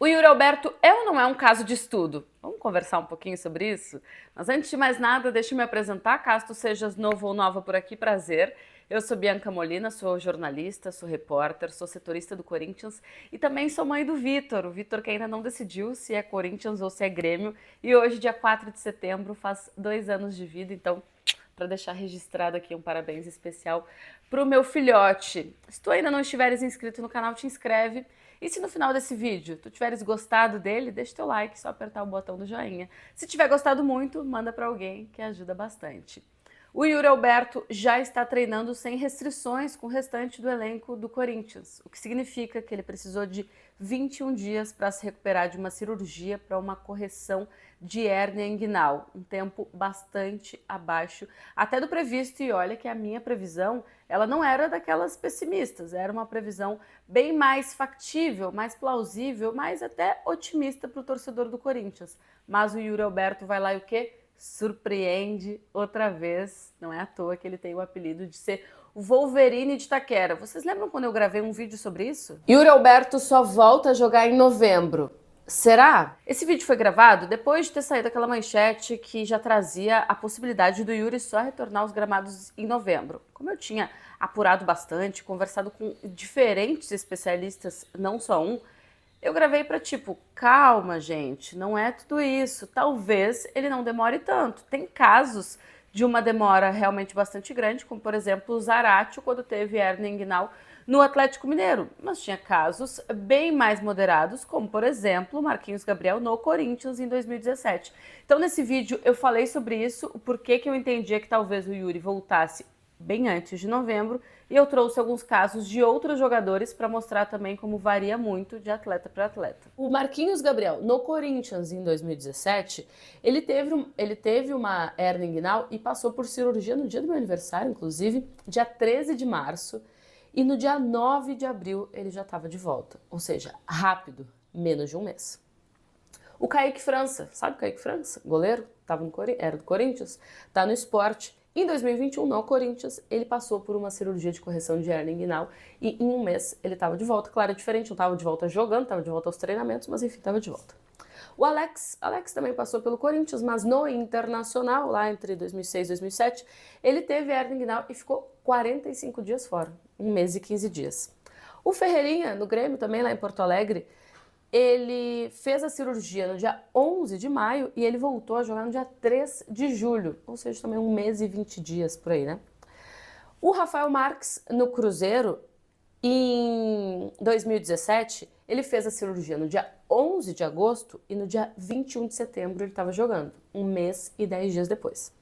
O Yuri Alberto é ou não é um caso de estudo? Vamos conversar um pouquinho sobre isso? Mas antes de mais nada, deixa eu me apresentar, caso tu sejas novo ou nova por aqui, prazer. Eu sou Bianca Molina, sou jornalista, sou repórter, sou setorista do Corinthians e também sou mãe do Vitor, o Vitor que ainda não decidiu se é Corinthians ou se é Grêmio. E hoje, dia 4 de setembro, faz 2 anos de vida, então para deixar registrado aqui um parabéns especial pro meu filhote. Se tu ainda não estiveres inscrito no canal, te inscreve. E se no final desse vídeo tu tiveres gostado dele, deixa teu like, só apertar o botão do joinha. Se tiver gostado muito, manda para alguém que ajuda bastante. O Yuri Alberto já está treinando sem restrições com o restante do elenco do Corinthians, o que significa que ele precisou de 21 dias para se recuperar de uma cirurgia para uma correção de hérnia inguinal, um tempo bastante abaixo até do previsto. E olha que a minha previsão, ela não era daquelas pessimistas, era uma previsão bem mais factível, mais plausível, mais até otimista para o torcedor do Corinthians. Mas o Yuri Alberto vai lá e o quê? Surpreende outra vez. Não é à toa que ele tem o apelido de ser o Wolverine de Itaquera. Vocês lembram quando eu gravei um vídeo sobre isso? Yuri Alberto só volta a jogar em novembro. Será? Esse vídeo foi gravado depois de ter saído aquela manchete que já trazia a possibilidade do Yuri só retornar aos gramados em novembro. Como eu tinha apurado bastante, conversado com diferentes especialistas, não só um, eu gravei para tipo, calma gente, não é tudo isso, talvez ele não demore tanto. Tem casos de uma demora realmente bastante grande, como por exemplo o Zaratio quando teve hérnia inguinal no Atlético Mineiro, mas tinha casos bem mais moderados, como por exemplo o Marquinhos Gabriel no Corinthians em 2017. Então nesse vídeo eu falei sobre isso, o porquê que eu entendia que talvez o Yuri voltasse bem antes de novembro, e eu trouxe alguns casos de outros jogadores para mostrar também como varia muito de atleta para atleta. O Marquinhos Gabriel, no Corinthians em 2017, ele teve uma hérnia inguinal e passou por cirurgia no dia do meu aniversário, inclusive, dia 13 de março, e no dia 9 de abril ele já estava de volta, ou seja, rápido, menos de um mês. O Kaique França, sabe o Kaique França? Goleiro, era do Corinthians, tá no Sport. Em 2021, no Corinthians, ele passou por uma cirurgia de correção de hérnia inguinal e em um mês ele estava de volta. Claro, é diferente, não estava de volta jogando, estava de volta aos treinamentos, mas enfim, estava de volta. O Alex também passou pelo Corinthians, mas no Internacional, lá entre 2006 e 2007, ele teve hérnia inguinal e ficou 45 dias fora, um mês e 15 dias. O Ferreirinha, no Grêmio, também lá em Porto Alegre, ele fez a cirurgia no dia 11 de maio e ele voltou a jogar no dia 3 de julho, ou seja, também um mês e 20 dias por aí, né? O Rafael Marques, no Cruzeiro, em 2017, ele fez a cirurgia no dia 11 de agosto e no dia 21 de setembro ele estava jogando, um mês e 10 dias depois.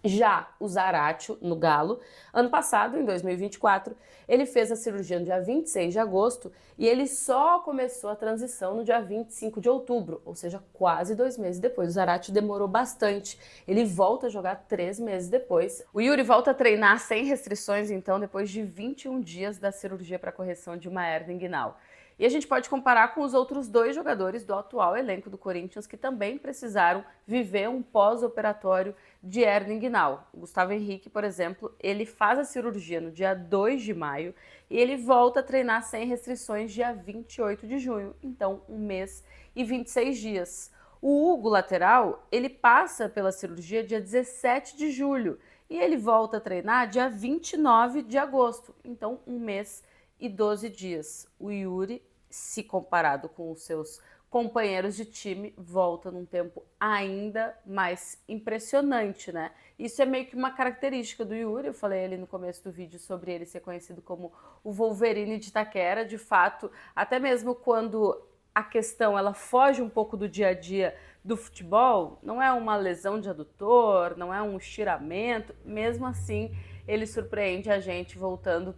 Já o Zaratio, no Galo, ano passado, em 2024, ele fez a cirurgia no dia 26 de agosto e ele só começou a transição no dia 25 de outubro, ou seja, quase 2 meses depois. O Zaratio demorou bastante, ele volta a jogar 3 meses depois. O Yuri volta a treinar sem restrições, então, depois de 21 dias da cirurgia para correção de uma hérnia inguinal. E a gente pode comparar com os outros 2 jogadores do atual elenco do Corinthians que também precisaram viver um pós-operatório de hérnia inguinal. O Gustavo Henrique, por exemplo, ele faz a cirurgia no dia 2 de maio e ele volta a treinar sem restrições dia 28 de junho, então um mês e 26 dias. O Hugo, lateral, ele passa pela cirurgia dia 17 de julho e ele volta a treinar dia 29 de agosto, então um mês e 12 dias. O Yuri, se comparado com os seus companheiros de time, volta num tempo ainda mais impressionante, né? Isso é meio que uma característica do Yuri. Eu falei ali no começo do vídeo sobre ele ser conhecido como o Wolverine de Itaquera. De fato, até mesmo quando a questão ela foge um pouco do dia a dia do futebol, não é uma lesão de adutor, não é um estiramento, mesmo assim ele surpreende a gente voltando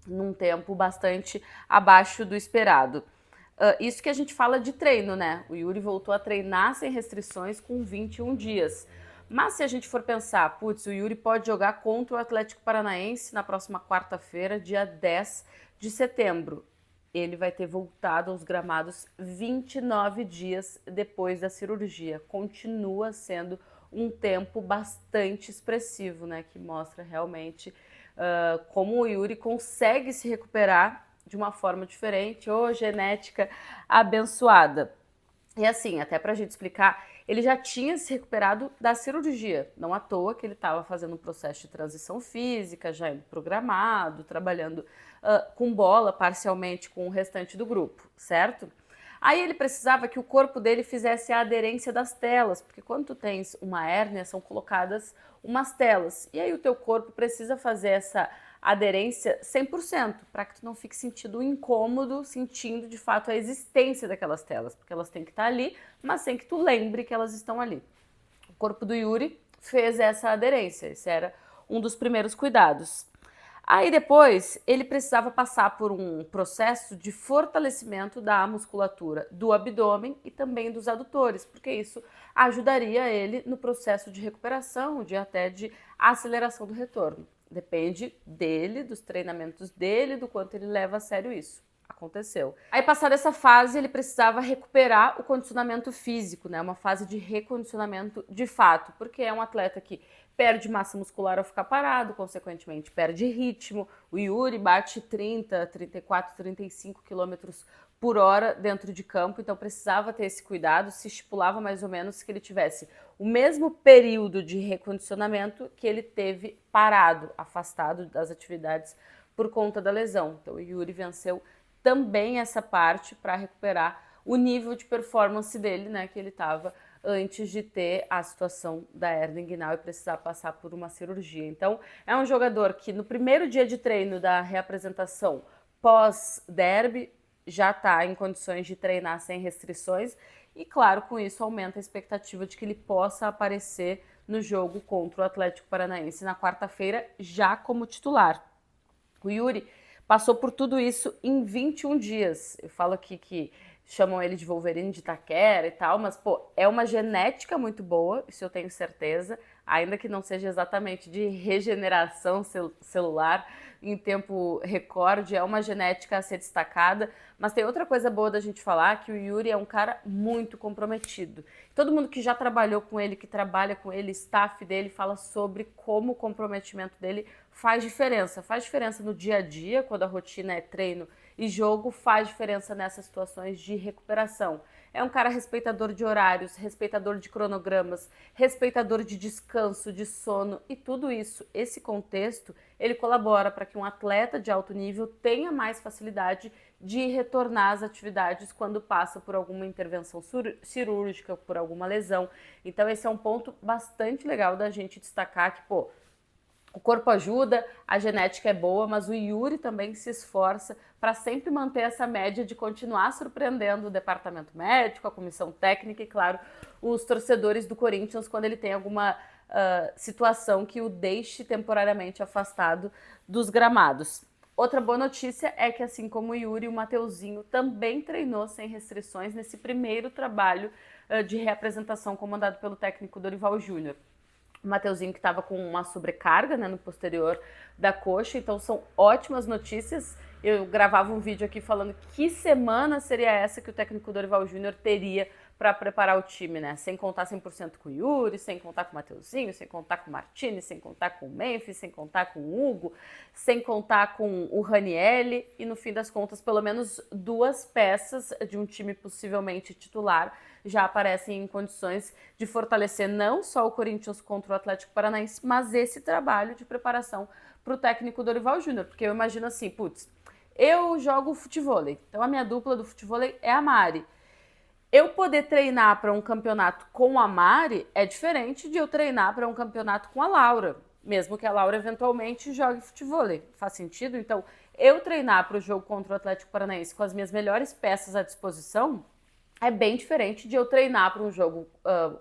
num tempo bastante abaixo do esperado. Isso que a gente fala de treino, né? O Yuri voltou a treinar sem restrições com 21 dias. Mas se a gente for pensar, putz, o Yuri pode jogar contra o Atlético Paranaense na próxima quarta-feira, dia 10 de setembro. Ele vai ter voltado aos gramados 29 dias depois da cirurgia. Continua sendo um tempo bastante expressivo, né? Que mostra realmente como o Yuri consegue se recuperar de uma forma diferente, ou genética abençoada. E assim, até pra gente explicar, ele já tinha se recuperado da cirurgia, não à toa que ele estava fazendo um processo de transição física, já indo programado, trabalhando com bola parcialmente com o restante do grupo, certo? Aí ele precisava que o corpo dele fizesse a aderência das telas, porque quando tu tens uma hérnia, são colocadas umas telas, e aí o teu corpo precisa fazer essa aderência 100%, para que tu não fique sentindo incômodo, sentindo de fato a existência daquelas telas, porque elas têm que estar ali, mas sem que tu lembre que elas estão ali. O corpo do Yuri fez essa aderência, esse era um dos primeiros cuidados. Aí depois ele precisava passar por um processo de fortalecimento da musculatura do abdômen e também dos adutores, porque isso ajudaria ele no processo de recuperação, até de aceleração do retorno. Depende dele, dos treinamentos dele, do quanto ele leva a sério isso. Aconteceu. Aí, passada essa fase, ele precisava recuperar o condicionamento físico, né? Uma fase de recondicionamento de fato, porque é um atleta que perde massa muscular ao ficar parado, consequentemente perde ritmo. O Yuri bate 30, 34, 35 quilômetros por hora dentro de campo, então precisava ter esse cuidado, se estipulava mais ou menos que ele tivesse o mesmo período de recondicionamento que ele teve parado, afastado das atividades por conta da lesão. Então o Yuri venceu também essa parte para recuperar o nível de performance dele, né, que ele estava antes de ter a situação da hérnia inguinal e precisar passar por uma cirurgia. Então, é um jogador que no primeiro dia de treino da reapresentação pós-derby já está em condições de treinar sem restrições e, claro, com isso aumenta a expectativa de que ele possa aparecer no jogo contra o Atlético Paranaense na quarta-feira já como titular. O Yuri passou por tudo isso em 21 dias. Eu falo aqui que chamam ele de Wolverine de Itaquera e tal, mas, pô, é uma genética muito boa, isso eu tenho certeza, ainda que não seja exatamente de regeneração celular em tempo recorde, é uma genética a ser destacada, mas tem outra coisa boa da gente falar, que o Yuri é um cara muito comprometido. Todo mundo que já trabalhou com ele, que trabalha com ele, staff dele, fala sobre como o comprometimento dele faz diferença no dia a dia, quando a rotina é treino e jogo, faz diferença nessas situações de recuperação. É um cara respeitador de horários, respeitador de cronogramas, respeitador de descanso, de sono e tudo isso, esse contexto, ele colabora para que um atleta de alto nível tenha mais facilidade de retornar às atividades quando passa por alguma intervenção cirúrgica, por alguma lesão. Então esse é um ponto bastante legal da gente destacar que, pô, o corpo ajuda, a genética é boa, mas o Yuri também se esforça para sempre manter essa média de continuar surpreendendo o departamento médico, a comissão técnica e, claro, os torcedores do Corinthians quando ele tem alguma situação que o deixe temporariamente afastado dos gramados. Outra boa notícia é que, assim como o Yuri, o Mateuzinho também treinou sem restrições nesse primeiro trabalho de reapresentação comandado pelo técnico Dorival Júnior. O Mateuzinho que estava com uma sobrecarga, né, no posterior da coxa, então são ótimas notícias. Eu gravava um vídeo aqui falando que semana seria essa que o técnico Dorival Júnior teria para preparar o time, né? Sem contar 100% com o Yuri, sem contar com o Mateuzinho, sem contar com o Martini, sem contar com o Memphis, sem contar com o Hugo, sem contar com o Ranielli e, no fim das contas, pelo menos duas peças de um time possivelmente titular já aparecem em condições de fortalecer não só o Corinthians contra o Atlético Paranaense, mas esse trabalho de preparação para o técnico Dorival Júnior, porque eu imagino assim, putz, eu jogo futevôlei, então a minha dupla do futevôlei é a Mari. Eu poder treinar para um campeonato com a Mari é diferente de eu treinar para um campeonato com a Laura, mesmo que a Laura eventualmente jogue futevôlei. Faz sentido? Então, eu treinar para o jogo contra o Atlético Paranaense com as minhas melhores peças à disposição é bem diferente de eu treinar para um jogo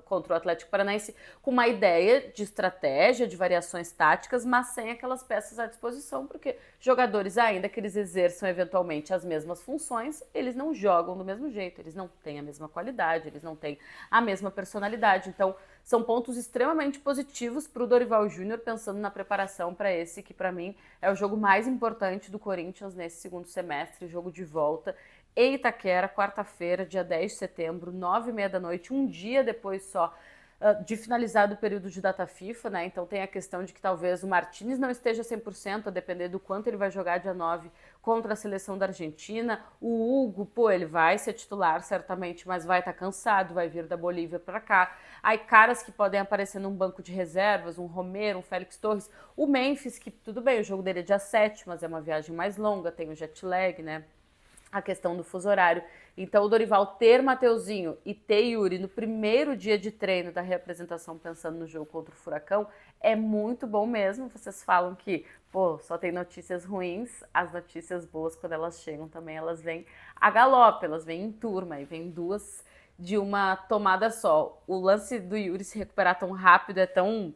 contra o Atlético Paranaense com uma ideia de estratégia, de variações táticas, mas sem aquelas peças à disposição, porque jogadores, ainda que eles exerçam eventualmente as mesmas funções, eles não jogam do mesmo jeito, eles não têm a mesma qualidade, eles não têm a mesma personalidade. Então, são pontos extremamente positivos para o Dorival Júnior, pensando na preparação para esse, que para mim é o jogo mais importante do Corinthians nesse segundo semestre, jogo de volta em Itaquera, quarta-feira, dia 10 de setembro, 9h30 da noite, um dia depois só de finalizado o período de data FIFA, né? Então tem a questão de que talvez o Martins não esteja 100%, a depender do quanto ele vai jogar dia 9 contra a seleção da Argentina. O Hugo, pô, ele vai ser titular certamente, mas vai estar cansado, vai vir da Bolívia para cá. Aí caras que podem aparecer num banco de reservas, um Romero, um Félix Torres. O Memphis, que tudo bem, o jogo dele é dia 7, mas é uma viagem mais longa, tem o jet lag, né? A questão do fuso horário. Então, o Dorival ter Mateuzinho e ter Yuri no primeiro dia de treino da reapresentação, pensando no jogo contra o Furacão, é muito bom mesmo. Vocês falam que, pô, só tem notícias ruins, as notícias boas, quando elas chegam também, elas vêm a galope, elas vêm em turma, e vêm duas de uma tomada só. O lance do Yuri se recuperar tão rápido é tão...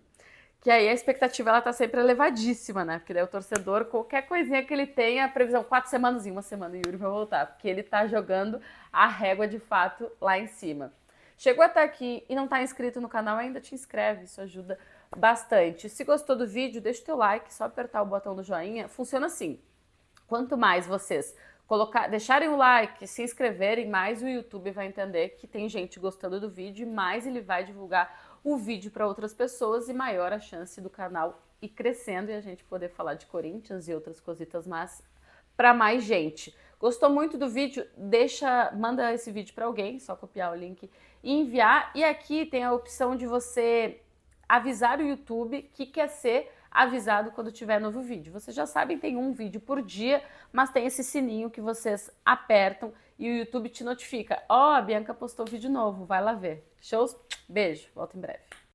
que aí a expectativa ela tá sempre elevadíssima, né? Porque daí o torcedor, qualquer coisinha que ele tenha, a previsão, 4 semanas, uma semana o Yuri vai voltar, porque ele tá jogando a régua de fato lá em cima. Chegou até aqui e não tá inscrito no canal ainda, te inscreve, isso ajuda bastante. Se gostou do vídeo, deixa o teu like, só apertar o botão do joinha. Funciona assim, quanto mais vocês deixarem o like, se inscreverem, mais o YouTube vai entender que tem gente gostando do vídeo, mais ele vai divulgar o vídeo para outras pessoas e maior a chance do canal ir crescendo e a gente poder falar de Corinthians e outras cositas mais para mais gente. Gostou muito do vídeo? Manda esse vídeo para alguém, só copiar o link e enviar. E aqui tem a opção de você avisar o YouTube que quer ser avisado quando tiver novo vídeo. Vocês já sabem, tem um vídeo por dia, mas tem esse sininho que vocês apertam e o YouTube te notifica. Ó, a Bianca postou vídeo novo, vai lá ver. Shows? Beijo, volto em breve.